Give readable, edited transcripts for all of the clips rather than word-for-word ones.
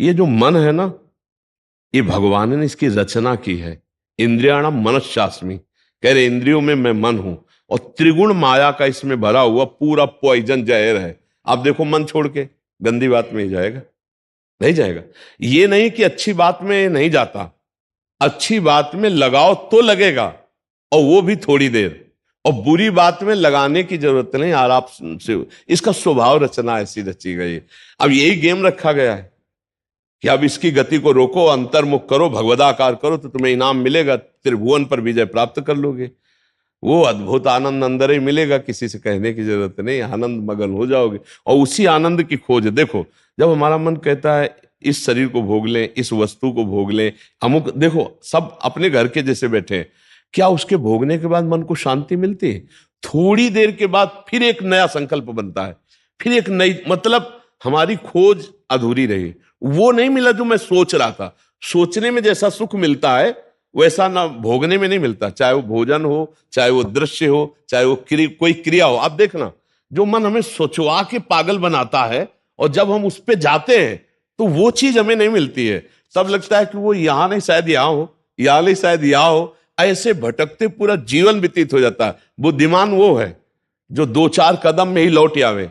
ये जो मन है ना, ये भगवान ने इसकी रचना की है। इंद्रियाणाम मनश्चास्मि, कह रहे इंद्रियों में मैं मन हूं, और त्रिगुण माया का इसमें भरा हुआ पूरा पॉइजन जहर है। आप देखो मन छोड़ के गंदी बात में ही जाएगा, नहीं जाएगा। ये नहीं कि अच्छी बात में नहीं जाता, अच्छी बात में लगाओ तो लगेगा, और वो भी थोड़ी देर। और बुरी बात में लगाने की जरूरत नहीं, आराम से। इसका स्वभाव रचना ऐसी रची गई है। अब यही गेम रखा गया है कि अब इसकी गति को रोको, अंतर्मुख करो, भगवदाकार करो, तो तुम्हें इनाम मिलेगा, त्रिभुवन पर विजय प्राप्त कर लोगे। वो अद्भुत आनंद अंदर ही मिलेगा, किसी से कहने की जरूरत नहीं, आनंद मगन हो जाओगे। और उसी आनंद की खोज देखो, जब हमारा मन कहता है इस शरीर को भोग लें, इस वस्तु को भोग लें, अमुक, देखो सब अपने घर के जैसे बैठे हैं, क्या उसके भोगने के बाद मन को शांति मिलती है? थोड़ी देर के बाद फिर एक नया संकल्प बनता है, फिर एक नई, मतलब हमारी खोज अधूरी रही। वो नहीं मिला जो मैं सोच रहा था। सोचने में जैसा सुख मिलता है वैसा ना भोगने में नहीं मिलता, चाहे वो भोजन हो, चाहे वो दृश्य हो, चाहे वो कोई क्रिया हो। आप देखना, जो मन हमें सोचवा के पागल बनाता है, और जब हम उस पे जाते हैं तो वो चीज हमें नहीं मिलती है। तब लगता है कि वो यहां नहीं शायद यहां हो, यहां नहीं शायद यहां हो। ऐसे भटकते पूरा जीवन व्यतीत हो जाता है। बुद्धिमान वो है जो दो चार कदम में ही लौट आवे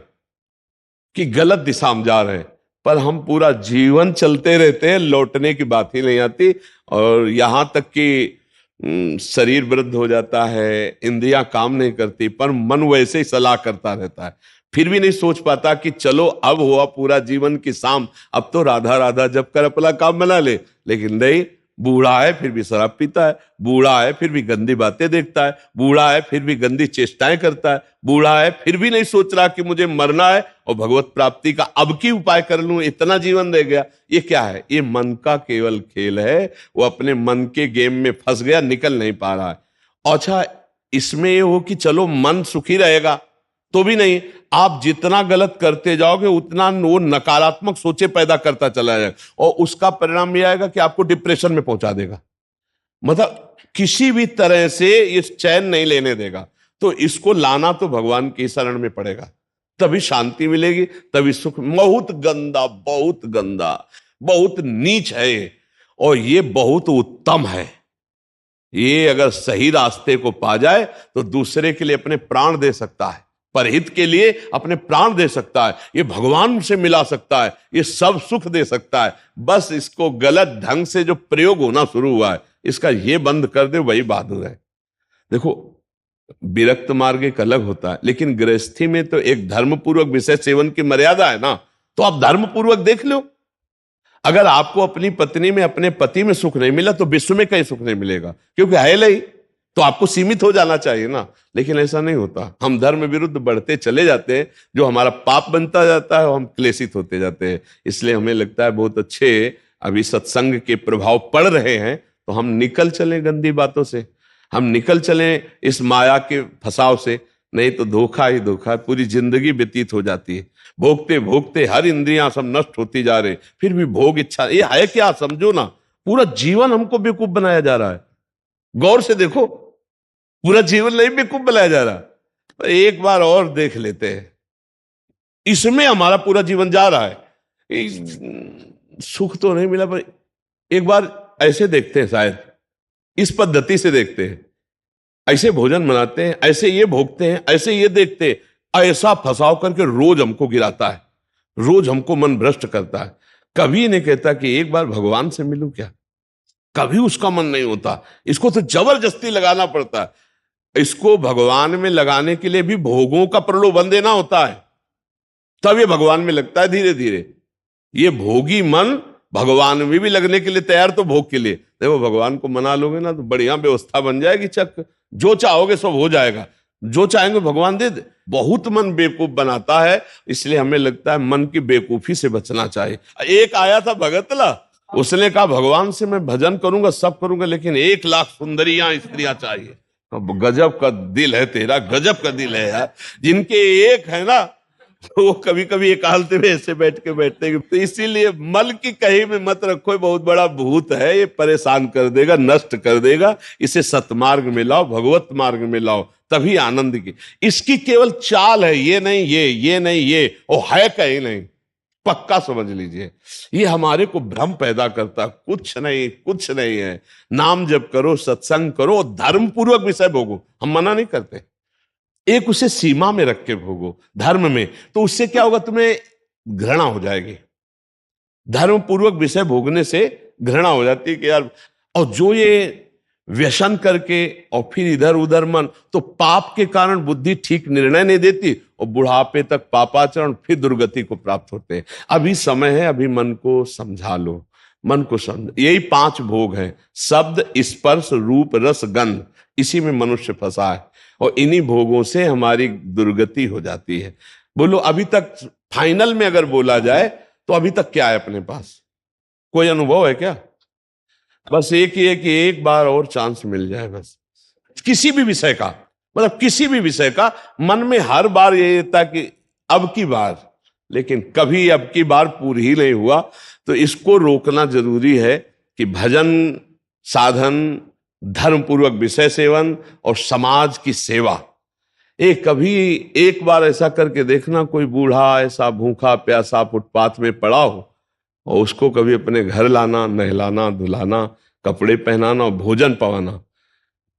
कि गलत दिशा में जा रहे हैं, पर हम पूरा जीवन चलते रहते हैं, लौटने की बात ही नहीं आती। और यहां तक कि शरीर वृद्ध हो जाता है, इंद्रियां काम नहीं करती, पर मन वैसे ही सलाह करता रहता है। फिर भी नहीं सोच पाता कि चलो अब हुआ पूरा जीवन की शाम, अब तो राधा राधा जब कर अपना काम बना ले। लेकिन नहीं, बूढ़ा है फिर भी शराब पीता है, बूढ़ा है फिर भी गंदी बातें देखता है, बूढ़ा है फिर भी गंदी चेष्टाएं करता है, बूढ़ा है फिर भी नहीं सोच रहा कि मुझे मरना है और भगवत प्राप्ति का अब की उपाय कर लूं, इतना जीवन रह गया। ये क्या है? ये मन का केवल खेल है। वो अपने मन के गेम में फंस गया, निकल नहीं पा रहा है। अच्छा, इसमें ये हो कि चलो मन सुखी रहेगा, तो भी नहीं। आप जितना गलत करते जाओगे उतना वो नकारात्मक सोचे पैदा करता चला जाएगा, और उसका परिणाम यह आएगा कि आपको डिप्रेशन में पहुंचा देगा। मतलब किसी भी तरह से ये चैन नहीं लेने देगा। तो इसको लाना तो भगवान की शरण में पड़ेगा, तभी शांति मिलेगी, तभी सुख। बहुत गंदा, बहुत गंदा, बहुत नीच है ये, और ये बहुत उत्तम है। ये अगर सही रास्ते को पा जाए तो दूसरे के लिए अपने प्राण दे सकता है, परहित के लिए अपने प्राण दे सकता है, ये भगवान से मिला सकता है, ये सब सुख दे सकता है। बस इसको गलत ढंग से जो प्रयोग होना शुरू हुआ है, इसका ये बंद कर दे, वही बहादुर है। देखो, विरक्त मार्ग एक अलग होता है, लेकिन गृहस्थी में तो एक धर्मपूर्वक विषय सेवन की मर्यादा है ना। तो आप धर्मपूर्वक देख लो। अगर आपको अपनी पत्नी में, अपने पति में सुख नहीं मिला तो विश्व में कहीं सुख नहीं मिलेगा, क्योंकि है नहीं। तो आपको सीमित हो जाना चाहिए ना, लेकिन ऐसा नहीं होता। हम धर्म विरुद्ध बढ़ते चले जाते हैं, जो हमारा पाप बनता जाता है और हम क्लेशित होते जाते हैं। इसलिए हमें लगता है बहुत अच्छे अभी सत्संग के प्रभाव पड़ रहे हैं, तो हम निकल चलें गंदी बातों से, हम निकल चलें इस माया के फसाव से। नहीं तो धोखा ही धोखा, पूरी जिंदगी व्यतीत हो जाती है। भोगते भोगते हर इंद्रियां सब नष्ट होती जा रही, फिर भी भोग इच्छा, ये है क्या? समझो ना, पूरा जीवन हमको बेवकूफ बनाया जा रहा है। गौर से देखो, पूरा जीवन नहीं बेवकूफ बनाया जा रहा। तो एक बार और देख लेते हैं, इसमें हमारा पूरा जीवन जा रहा है। सुख तो नहीं मिला, पर एक बार ऐसे देखते हैं, शायद इस पद्धति से देखते हैं, ऐसे भोजन बनाते हैं, ऐसे ये भोगते हैं, ऐसे ये देखते हैं, ऐसा फंसाव करके रोज हमको गिराता है, रोज हमको मन भ्रष्ट करता है। कभी नहीं कहता कि एक बार भगवान से मिलूं क्या, कभी उसका मन नहीं होता। इसको तो जबरदस्ती लगाना पड़ता है। इसको भगवान में लगाने के लिए भी भोगों का प्रलोभन देना होता है, तब ये भगवान में लगता है धीरे धीरे। ये भोगी मन भगवान में भी लगने के लिए तैयार, तो भोग के लिए देखो, भगवान को मना लोगे ना तो बढ़िया व्यवस्था बन जाएगी, चक जो चाहोगे सब हो जाएगा, जो चाहेंगे भगवान दे दे। बहुत मन बेवकूफ बनाता है, इसलिए हमें लगता है मन की बेवकूफी से बचना चाहिए। एक आया था भगतला, उसने कहा भगवान से मैं भजन करूंगा, सब करूंगा, लेकिन 1,00,000 सुंदरियां स्त्रियां चाहिए। अब गजब का दिल है तेरा, गजब का दिल है यार। जिनके एक है ना, तो वो कभी कभी एकांत में ऐसे बैठ के बैठते हैं। तो इसीलिए मल की कहीं में मत रखो, बहुत बड़ा भूत है, ये परेशान कर देगा, नष्ट कर देगा। इसे सतमार्ग में लाओ, भगवत मार्ग में लाओ, तभी आनंद की। इसकी केवल चाल है, ये नहीं ये नहीं ये, वो है कहीं नहीं। पक्का समझ लीजिए। ये हमारे को भ्रम पैदा करता, कुछ नहीं, कुछ नहीं है। नाम जप करो, सत्संग करो, धर्म पूर्वक विषय भोगो, हम मना नहीं करते, एक उसे सीमा में रख के भोगो धर्म में, तो उससे क्या होगा, तुम्हें घृणा हो जाएगी। धर्म पूर्वक विषय भोगने से घृणा हो जाती है कि यार, और जो ये व्यसन करके और फिर इधर उधर मन, तो पाप के कारण बुद्धि ठीक निर्णय नहीं देती और बुढ़ापे तक पापाचरण, फिर दुर्गति को प्राप्त होते हैं। अभी समय है, अभी मन को समझा लो, मन को समझ, यही 5 भोग हैं, शब्द, स्पर्श, रूप, रस, गंध, इसी में मनुष्य फंसा है और इन्हीं भोगों से हमारी दुर्गति हो जाती है। बोलो अभी तक फाइनल में अगर बोला जाए तो अभी तक क्या है अपने पास, कोई अनुभव है क्या? बस एक ही है कि एक बार और चांस मिल जाए, बस किसी भी विषय का, मतलब किसी भी विषय का, मन में हर बार ये रहता कि अब की बार, लेकिन कभी अब की बार पूरी ही नहीं हुआ। तो इसको रोकना जरूरी है कि भजन, साधन, धर्म पूर्वक विषय सेवन और समाज की सेवा। कभी एक बार ऐसा करके देखना, कोई बूढ़ा ऐसा भूखा प्यासा फुटपाथ में पड़ा हो और उसको कभी अपने घर लाना, नहलाना, धुलाना, कपड़े पहनाना और भोजन पवाना,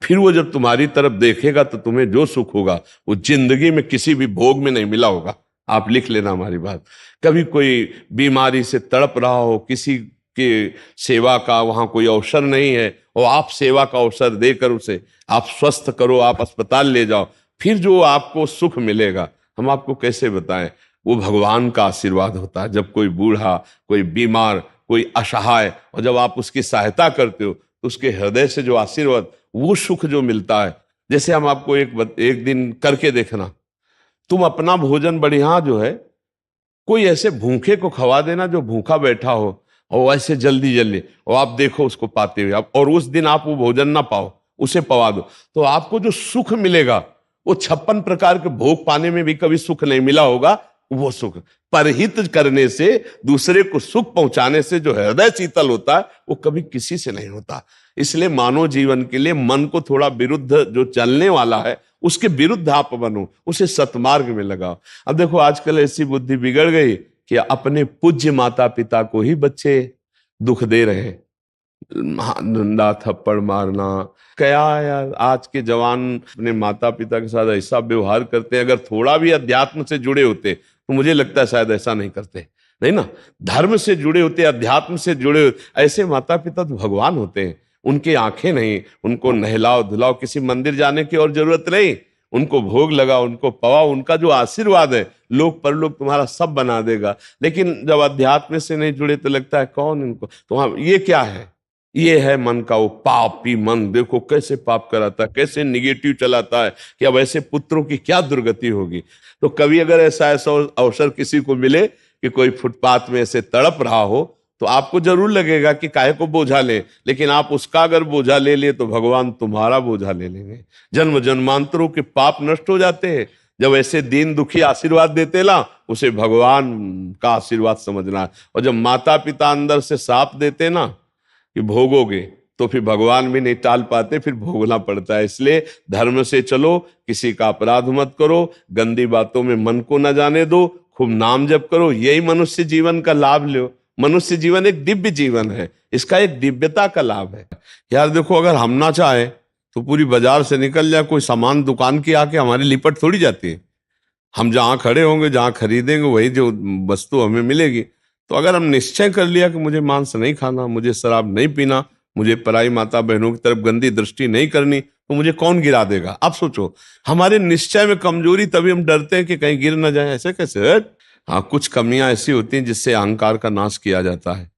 फिर वो जब तुम्हारी तरफ देखेगा तो तुम्हें जो सुख होगा वो जिंदगी में किसी भी भोग में नहीं मिला होगा। आप लिख लेना हमारी बात। कभी कोई बीमारी से तड़प रहा हो, किसी के सेवा का वहां कोई अवसर नहीं है और आप सेवा का अवसर देकर उसे आप स्वस्थ करो, आप अस्पताल ले जाओ, फिर जो आपको सुख मिलेगा हम आपको कैसे बताएं। वो भगवान का आशीर्वाद होता है। जब कोई बूढ़ा, कोई बीमार, कोई असहाय, और जब आप उसकी सहायता करते हो तो उसके हृदय से जो आशीर्वाद, वो सुख जो मिलता है। जैसे हम आपको एक दिन करके देखना, तुम अपना भोजन बढ़िया जो है, कोई ऐसे भूखे को खवा देना जो भूखा बैठा हो, और ऐसे जल्दी जल्दी, और आप देखो उसको पाते हुए, और उस दिन आप वो भोजन ना पाओ, उसे पवा दो, तो आपको जो सुख मिलेगा वो 56 प्रकार के भोग पाने में भी कभी सुख नहीं मिला होगा। वो सुख परहित करने से, दूसरे को सुख पहुंचाने से जो हृदय शीतल होता है वो कभी किसी से नहीं होता। इसलिए मानव जीवन के लिए मन को थोड़ा विरुद्ध जो चलने वाला है उसके विरुद्ध आप बनो, उसे सतमार्ग में लगाओ। अब देखो आजकल ऐसी बुद्धि बिगड़ गई कि अपने पूज्य माता पिता को ही बच्चे दुख दे रहे हैं, डंडा थप्पड़ मारना। क्या यार, आज के जवान अपने माता पिता के साथ ऐसा व्यवहार करते हैं। अगर थोड़ा भी अध्यात्म से जुड़े होते तो मुझे लगता है शायद ऐसा नहीं करते, नहीं ना। धर्म से जुड़े होते, अध्यात्म से जुड़े होते, ऐसे माता पिता तो भगवान होते हैं। उनकी आंखें नहीं, उनको नहलाओ धुलाओ, किसी मंदिर जाने की और जरूरत नहीं, उनको भोग लगाओ, उनको पवाओ, उनका जो आशीर्वाद है लोक परलोक तुम्हारा सब बना देगा। लेकिन जब अध्यात्म से नहीं जुड़े तो लगता है कौन इनको, तो ये क्या है, ये है मन का वो पापी मन। देखो कैसे पाप कराता है, कैसे निगेटिव चलाता है कि अब ऐसे पुत्रों की क्या दुर्गति होगी। तो कभी अगर ऐसा अवसर किसी को मिले कि कोई फुटपाथ में ऐसे तड़प रहा हो, तो आपको जरूर लगेगा कि काहे को बोझा ले, लेकिन आप उसका अगर बोझा ले लिए तो भगवान तुम्हारा बोझा ले लेंगे। जन्म जन्मांतरों के पाप नष्ट हो जाते हैं जब ऐसे दीन दुखी आशीर्वाद देते ना, उसे भगवान का आशीर्वाद समझना। और जब माता पिता अंदर से साप देते ना कि भोगोगे, तो फिर भगवान भी नहीं टाल पाते, फिर भोगना पड़ता है। इसलिए धर्म से चलो, किसी का अपराध मत करो, गंदी बातों में मन को न जाने दो, खूब नाम जप करो, यही मनुष्य जीवन का लाभ लो। मनुष्य जीवन एक दिव्य जीवन है, इसका एक दिव्यता का लाभ है। यार देखो, अगर हम ना चाहे तो पूरी बाजार से निकल जाए कोई सामान, दुकान की आके हमारी लिपट थोड़ी जाती है। हम जहाँ खड़े होंगे, जहाँ खरीदेंगे, वही जो वस्तु हमें मिलेगी। तो अगर हम निश्चय कर लिया कि मुझे मांस नहीं खाना, मुझे शराब नहीं पीना, मुझे पराई माता बहनों की तरफ गंदी दृष्टि नहीं करनी, तो मुझे कौन गिरा देगा? आप सोचो, हमारे निश्चय में कमजोरी, तभी हम डरते हैं कि कहीं गिर ना जाए। ऐसे कैसे? हाँ, कुछ कमियां ऐसी होती हैं जिससे अहंकार का नाश किया जाता है।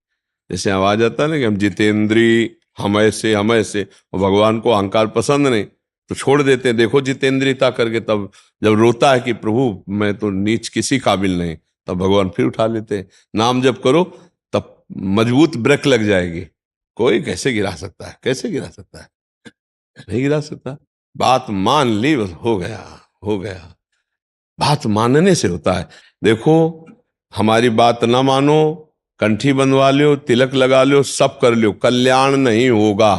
जैसे आवाज आता है ना कि हम जितेंद्री, हम ऐसे हम ऐसे, और भगवान को अहंकार पसंद नहीं तो छोड़ देते हैं। देखो जितेंद्रियता करके, तब जब रोता है कि प्रभु मैं तो नीच किसी काबिल नहीं, तब भगवान फिर उठा लेते हैं। नाम जब करो तब मजबूत ब्रेक लग जाएगी। कोई कैसे गिरा सकता है? कैसे गिरा सकता है? नहीं गिरा सकता। बात मान ली, बस हो गया, हो गया। बात मानने से होता है। देखो, हमारी बात ना मानो, कंठी बंधवा लो, तिलक लगा लो, सब कर लो, कल्याण नहीं होगा।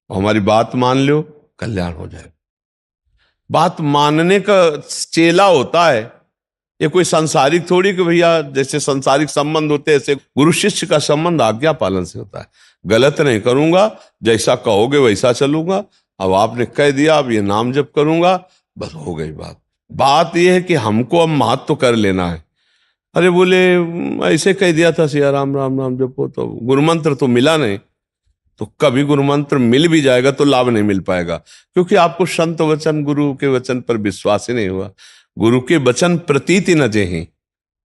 हमारी बात मान लो, कल्याण हो जाएगा। बात मानने का चेला होता है ये कोई सांसारिक थोड़ी कि भैया जैसे सांसारिक संबंध होते हैं ऐसे गुरु शिष्य का संबंध आज्ञा पालन से होता है। गलत नहीं करूंगा, जैसा कहोगे वैसा चलूंगा। अब आपने कह दिया, अब ये नाम जप करूंगा, बस हो गई बात। बात यह है कि हमको अब महत्व तो कर लेना है। अरे बोले ऐसे कह दिया था सिया राम राम राम जपो, तो गुरु मंत्र तो मिला नहीं। तो कभी गुरु मंत्र मिल भी जाएगा तो लाभ नहीं मिल पाएगा, क्योंकि आपको संत वचन गुरु के वचन पर विश्वास ही नहीं हुआ। गुरु के वचन प्रतीति न जेहि,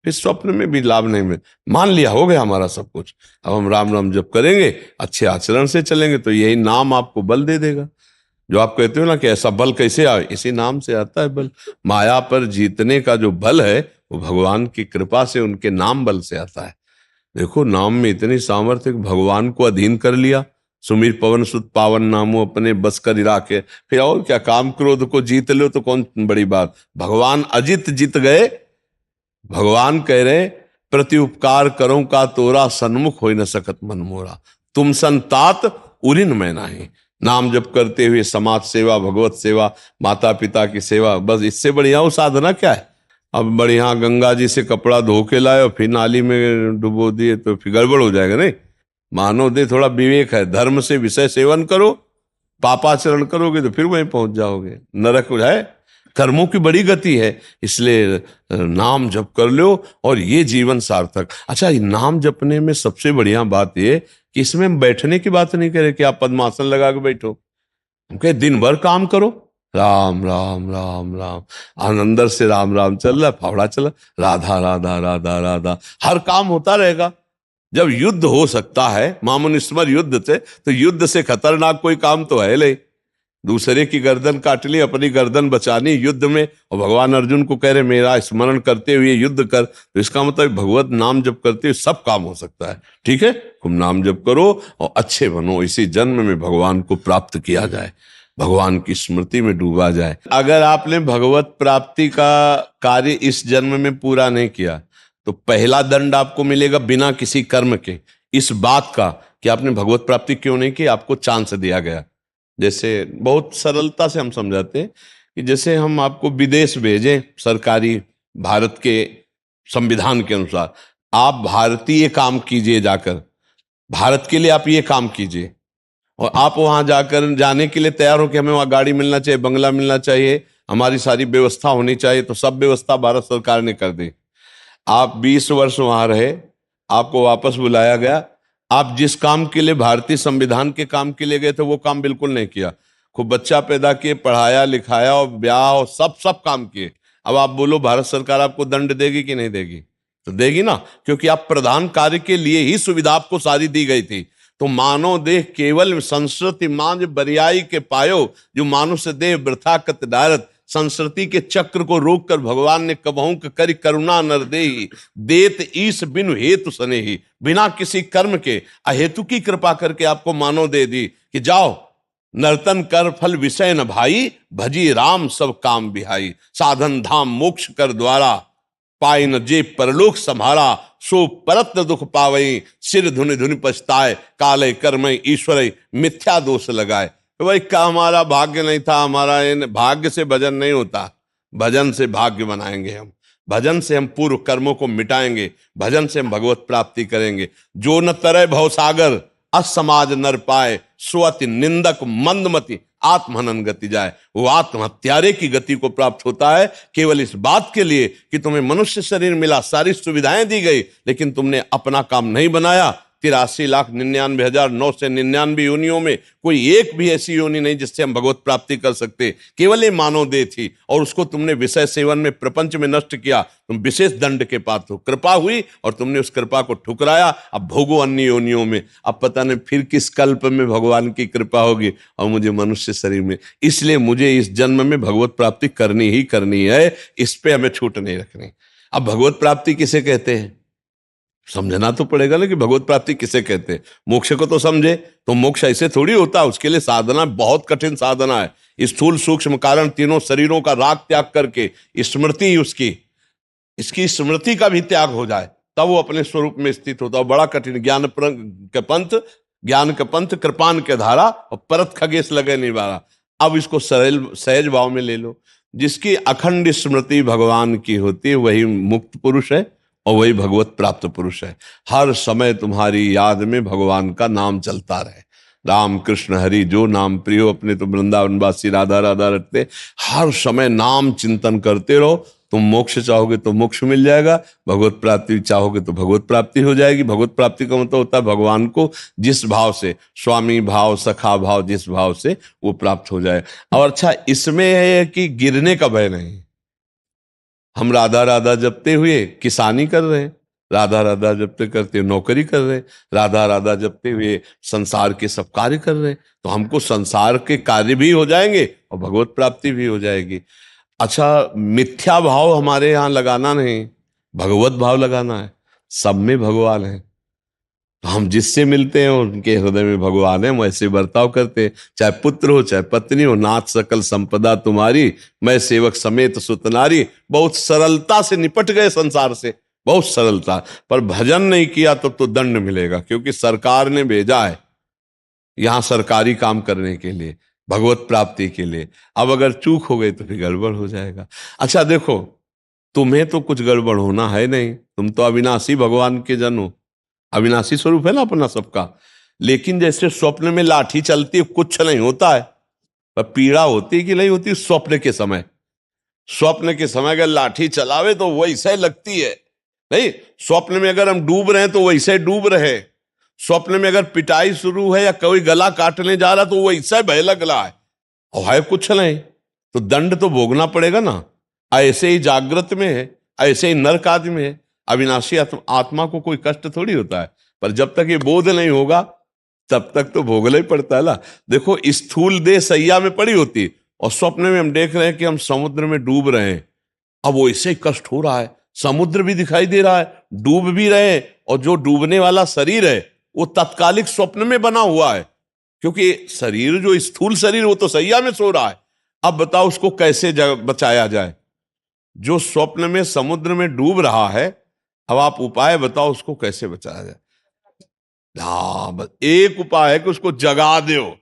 फिर स्वप्न में भी लाभ नहीं मिल। मान लिया हो गया हमारा सब कुछ, अब हम राम राम जप करेंगे, अच्छे आचरण से चलेंगे तो यही नाम आपको बल दे देगा। जो आप कहते हो ना कि ऐसा बल कैसे आए, इसी नाम से आता है बल। माया पर जीतने का जो बल है वो भगवान की कृपा से, उनके नाम बल से आता है। देखो नाम में इतनी सामर्थ्य, भगवान को अधीन कर लिया। सुमीर पवन सुत पावन नामो अपने बस कर राखे, फिर और क्या, काम क्रोध को जीत लो तो कौन बड़ी बात। भगवान अजित जीत गए। भगवान कह रहे प्रति उपकार करो का तोरा, सन्मुख हो न सकत मन मोरा, तुम संतात उरिन मैं नाही। नाम जप करते हुए समाज सेवा, भगवत सेवा, माता पिता की सेवा, बस इससे बढ़िया वो साधना क्या है। अब बढ़िया गंगा जी से कपड़ा धो के लाए और फिर नाली में डुबो दिए तो फिर गड़बड़ हो जाएगा। नहीं, मानव दे थोड़ा विवेक है, धर्म से विषय सेवन करो, पापाचरण करोगे तो फिर वहीं पहुंच जाओगे, नरक हो जाए। कर्मों की बड़ी गति है, इसलिए नाम जप कर लो और ये जीवन सार्थक। अच्छा, नाम जपने में सबसे बढ़िया बात ये कि इसमें हम बैठने की बात नहीं करें कि आप पद्मासन लगा के बैठो। हम कहे दिन भर काम करो, राम राम राम राम, अंदर से राम राम चल रहा, फावड़ा चला, राधा राधा राधा राधा, हर काम होता रहेगा। जब युद्ध हो सकता है मामुनिस्मर युद्ध से, तो युद्ध से खतरनाक कोई काम तो है नहीं। दूसरे की गर्दन काट ली, अपनी गर्दन बचानी युद्ध में, और भगवान अर्जुन को कह रहे मेरा स्मरण करते हुए युद्ध कर, तो इसका मतलब भगवत नाम जप करते हुए सब काम हो सकता है। ठीक है, तुम नाम जप करो और अच्छे बनो, इसी जन्म में भगवान को प्राप्त किया जाए, भगवान की स्मृति में डूबा जाए। अगर आपने भगवत प्राप्ति का कार्य इस जन्म में पूरा नहीं किया तो पहला दंड आपको मिलेगा बिना किसी कर्म के, इस बात का कि आपने भगवत प्राप्ति क्यों नहीं की, आपको चांस दिया गया। जैसे बहुत सरलता से हम समझाते हैं कि जैसे हम आपको विदेश भेजें सरकारी, भारत के संविधान के अनुसार, आप भारतीय काम कीजिए, जाकर भारत के लिए आप ये काम कीजिए, और आप वहां जाकर जाने के लिए तैयार हो कि हमें वहां गाड़ी मिलना चाहिए, बंगला मिलना चाहिए, हमारी सारी व्यवस्था होनी चाहिए, तो सब व्यवस्था भारत सरकार ने कर दी। आप 20 वर्ष वहां रहे, आपको वापस बुलाया गया, आप जिस काम के लिए भारतीय संविधान के काम के लिए गए थे वो काम बिल्कुल नहीं किया, खूब बच्चा पैदा किए, पढ़ाया लिखाया और ब्याह और सब काम किए। अब आप बोलो भारत सरकार आपको दंड देगी कि नहीं देगी? तो देगी ना, क्योंकि आप प्रधान कार्य के लिए ही सुविधा आपको सारी दी गई थी। तो मानव देह केवल संस्कृति मांझ बरियाई के पायो, जो मानुष देह वृथा कत डारत, संस्कृति के चक्र को रोककर भगवान ने कबहू करि करुणा नर देहि, देत ईश बिनु हेतु सनेहि, बिना किसी कर्म के अहेतु की कृपा करके आपको मानव दे दी कि जाओ नर्तन कर फल विषय न भाई, भजी राम सब काम बिहाई, साधन धाम मोक्ष कर द्वारा, पाई न जे परलोक संभारा, सो परत दुख पावई, सिर धुनि धुनि पछताए, काले कर्मय ईश्वर मिथ्या दोष लगाए। तो भाई का हमारा भाग्य नहीं था, हमारा भाग्य से भजन नहीं होता, भजन से भाग्य बनाएंगे हम, भजन से हम पूर्व कर्मों को मिटाएंगे, भजन से हम भगवत प्राप्ति करेंगे। जो न तरय भवसागर असमाज नर पाए, स्वति निंदक मंदमति आत्महनन गति जाए। वो आत्महत्यारे की गति को प्राप्त होता है केवल इस बात के लिए कि तुम्हें मनुष्य शरीर मिला, सारी सुविधाएं दी गई, लेकिन तुमने अपना काम नहीं बनाया। 83,99,999 योनियों में कोई एक भी ऐसी योनि नहीं जिससे हम भगवत प्राप्ति कर सकते, केवल ये मानव देह थी, और उसको तुमने विषय सेवन में प्रपंच में नष्ट किया, तुम विशेष दंड के पात्र हो। कृपा हुई और तुमने उस कृपा को ठुकराया, अब भोगो अन्य योनियों में। अब पता नहीं फिर किस कल्प में भगवान की कृपा होगी और मुझे मनुष्य शरीर में, इसलिए मुझे इस जन्म में भगवत प्राप्ति करनी ही करनी है, इस पे हमें छूट नहीं रखनी। अब भगवत प्राप्ति किसे कहते हैं समझना तो पड़ेगा ना, कि भगवत प्राप्ति किसे कहते हैं। मोक्ष को तो समझे, तो मोक्ष ऐसे थोड़ी होता, उसके लिए साधना बहुत कठिन साधना है। स्थूल सूक्ष्म कारण तीनों शरीरों का राग त्याग करके स्मृति उसकी, इसकी स्मृति का भी त्याग हो जाए, तब वो अपने स्वरूप में स्थित होता है। बड़ा कठिन, ज्ञान के पंथ कृपान के धारा, और परत खगेश लगे निवारा। अब इसको सरल सहज भाव में ले लो। जिसकी अखंड स्मृति भगवान की होती है वही मुक्त पुरुष है और वही भगवत प्राप्त पुरुष है। हर समय तुम्हारी याद में भगवान का नाम चलता रहे। राम कृष्ण हरि जो नाम प्रियो, अपने तो वृंदावनवासी राधा राधा रटते। हर समय नाम चिंतन करते रहो। तुम मोक्ष चाहोगे तो मोक्ष मिल जाएगा, भगवत प्राप्ति चाहोगे तो भगवत प्राप्ति हो जाएगी। भगवत प्राप्ति का मतलब होता है भगवान को जिस भाव से, स्वामी भाव, सखा भाव, जिस भाव से वो प्राप्त हो जाए। और अच्छा, इसमें है कि गिरने का भय नहीं। हम राधा राधा जपते हुए किसानी कर रहे हैं, राधा राधा जपते करते नौकरी कर रहे हैं, राधा राधा जपते हुए संसार के सब कार्य कर रहे हैं, तो हमको संसार के कार्य भी हो जाएंगे और भगवत प्राप्ति भी हो जाएगी। अच्छा, मिथ्या भाव हमारे यहाँ लगाना नहीं, भगवत भाव लगाना है। सब में भगवान है, तो हम जिससे मिलते हैं उनके हृदय में भगवान है, हम ऐसे बर्ताव करते हैं। चाहे पुत्र हो चाहे पत्नी हो, नाथ सकल संपदा तुम्हारी, मैं सेवक समेत सुतनारी। बहुत सरलता से निपट गए संसार से, बहुत सरलता। पर भजन नहीं किया तो दंड मिलेगा, क्योंकि सरकार ने भेजा है यहां सरकारी काम करने के लिए, भगवत प्राप्ति के लिए। अब अगर चूक हो गई तो फिर गड़बड़ हो जाएगा। अच्छा देखो, तुम्हें तो कुछ गड़बड़ होना है नहीं, तुम तो अविनाशी भगवान के जन हो, अविनाशी स्वरूप है ना अपना सबका। लेकिन जैसे स्वप्न में लाठी चलती है, कुछ नहीं होता है, पर पीड़ा होती कि नहीं होती स्वप्न के समय। स्वप्न के समय अगर लाठी चलावे तो वैसे लगती है, नहीं। स्वप्न में अगर हम डूब रहे हैं तो वैसे डूब रहे। स्वप्न में अगर पिटाई शुरू है या कोई गला काटने जा रहा तो वैसे भय लग रहा है, और है कुछ नहीं, तो दंड तो भोगना पड़ेगा ना। ऐसे ही जागृत में है, ऐसे ही नरक आदि में है। अविनाशी आत्मा को कोई कष्ट थोड़ी होता है, पर जब तक ये बोध नहीं होगा तब तक तो भोगना ही पड़ता है ना। देखो, स्थूल देह सैया में पड़ी होती और स्वप्न में हम देख रहे हैं कि हम समुद्र में डूब रहे हैं। अब वो ऐसे ही कष्ट हो रहा है, समुद्र भी दिखाई दे रहा है, डूब भी रहे हैं, और जो डूबने वाला शरीर है वो तत्कालिक स्वप्न में बना हुआ है, क्योंकि शरीर जो स्थूल शरीर वो तो सैया में सो रहा है। अब बताओ उसको कैसे बचाया जाए। जो स्वप्न में समुद्र में डूब रहा है, अब आप उपाय बताओ उसको कैसे बचाया जाए। हाँ, बस एक उपाय है कि उसको जगा दो।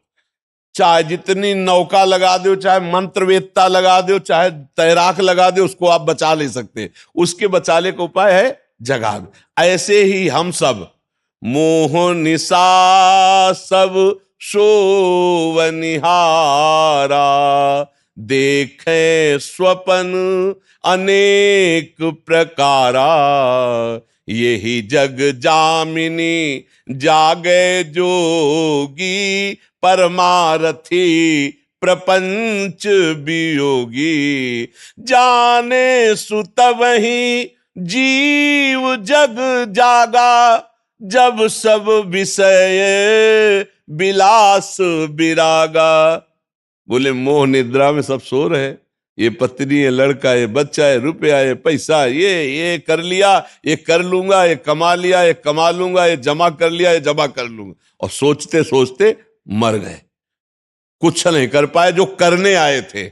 चाहे जितनी नौका लगा दो, चाहे मंत्रवेत्ता लगा दो, चाहे तैराक लगा दो, उसको आप बचा नहीं सकते। उसके बचाने का उपाय है जगा दो। ऐसे ही हम सब मोह निशा सब सोवनिहारा, देखे स्वपन अनेक प्रकारा, यही जग जामिनी जागे जोगी, परमारथी प्रपंच वियोगी, जाने सुत वही जीव जग जागा, जब सब विषय विलास विरागा। बोले मोह निद्रा में सब सो रहे, ये पत्नी है, लड़का है, बच्चा है, रुपया है, पैसा, ये कर लिया, ये कर लूंगा, ये कमा लिया, ये कमा लूंगा, ये जमा कर लिया, ये जमा कर लूंगा, और सोचते सोचते मर गए, कुछ नहीं कर पाए जो करने आए थे।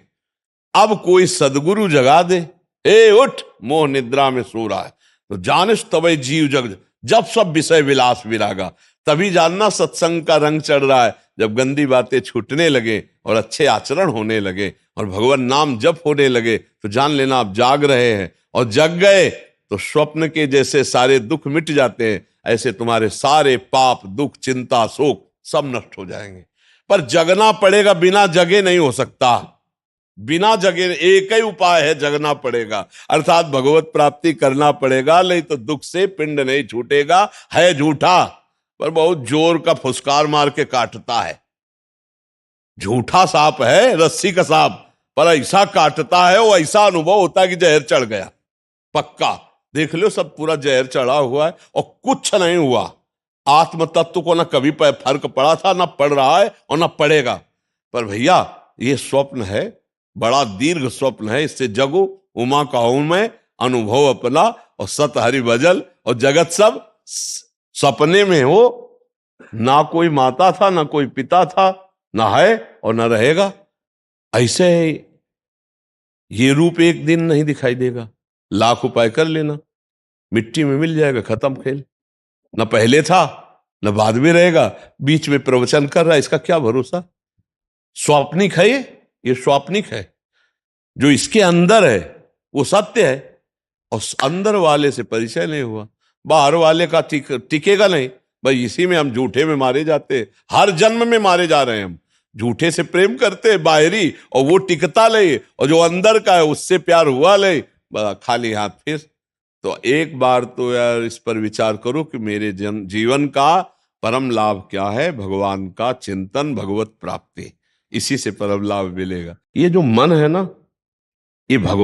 अब कोई सदगुरु जगा दे, ए उठ, मोह निद्रा में सो रहा है, तो जानिस तबे जीव जग, जब सब विषय विलास विरागा। तभी जानना सत्संग का रंग चढ़ रहा है, जब गंदी बातें छूटने लगे और अच्छे आचरण होने लगे और भगवान नाम जप होने लगे, तो जान लेना आप जाग रहे हैं। और जग गए तो स्वप्न के जैसे सारे दुख मिट जाते हैं, ऐसे तुम्हारे सारे पाप, दुख, चिंता, शोक सब नष्ट हो जाएंगे। पर जगना पड़ेगा, बिना जगे नहीं हो सकता। बिना जगे एक ही उपाय है, जगना पड़ेगा, अर्थात भगवत प्राप्ति करना पड़ेगा, नहीं तो दुख से पिंड नहीं छूटेगा। है झूठा, पर बहुत जोर का फुसकार मार के काटता है। झूठा सांप है, रस्सी का सांप, पर ऐसा काटता है, वो ऐसा अनुभव होता है कि जहर चढ़ गया, पक्का। देख लो, सब पूरा जहर चढ़ा हुआ है और कुछ नहीं हुआ। आत्म तत्व को ना कभी फर्क पड़ा था, ना पड़ रहा है और ना पड़ेगा। पर भैया ये स्वप्न है, बड़ा दीर्घ स्वप्न है, इससे जगो, उमा कहूं मैं अनुभव अपना, और सत हरि भजल, और जगत सब सपने में हो। ना कोई माता था, ना कोई पिता था, ना है और ना रहेगा। ऐसे ये रूप एक दिन नहीं दिखाई देगा, लाख उपाय कर लेना, मिट्टी में मिल जाएगा, खत्म खेल। ना पहले था ना बाद में रहेगा, बीच में प्रवचन कर रहा है, इसका क्या भरोसा। स्वाप्निक है ये स्वाप्निक है। जो इसके अंदर है वो सत्य है, और अंदर वाले से परिचय नहीं हुआ, बाहर वाले का टिकेगा नहीं। भाई इसी में हम झूठे में मारे जाते हैं, हर जन्म में मारे जा रहे हैं। हम झूठे से प्रेम करते हैं बाहरी, और वो टिकता ले, और जो अंदर का है उससे प्यार हुआ ले, खाली हाथ फिर। तो एक बार तो यार इस पर विचार करो कि मेरे जीवन का परम लाभ क्या है। भगवान का चिंतन, भगवत प्राप्ति, इसी से परम लाभ मिलेगा। ये जो मन है ना, ये भगवान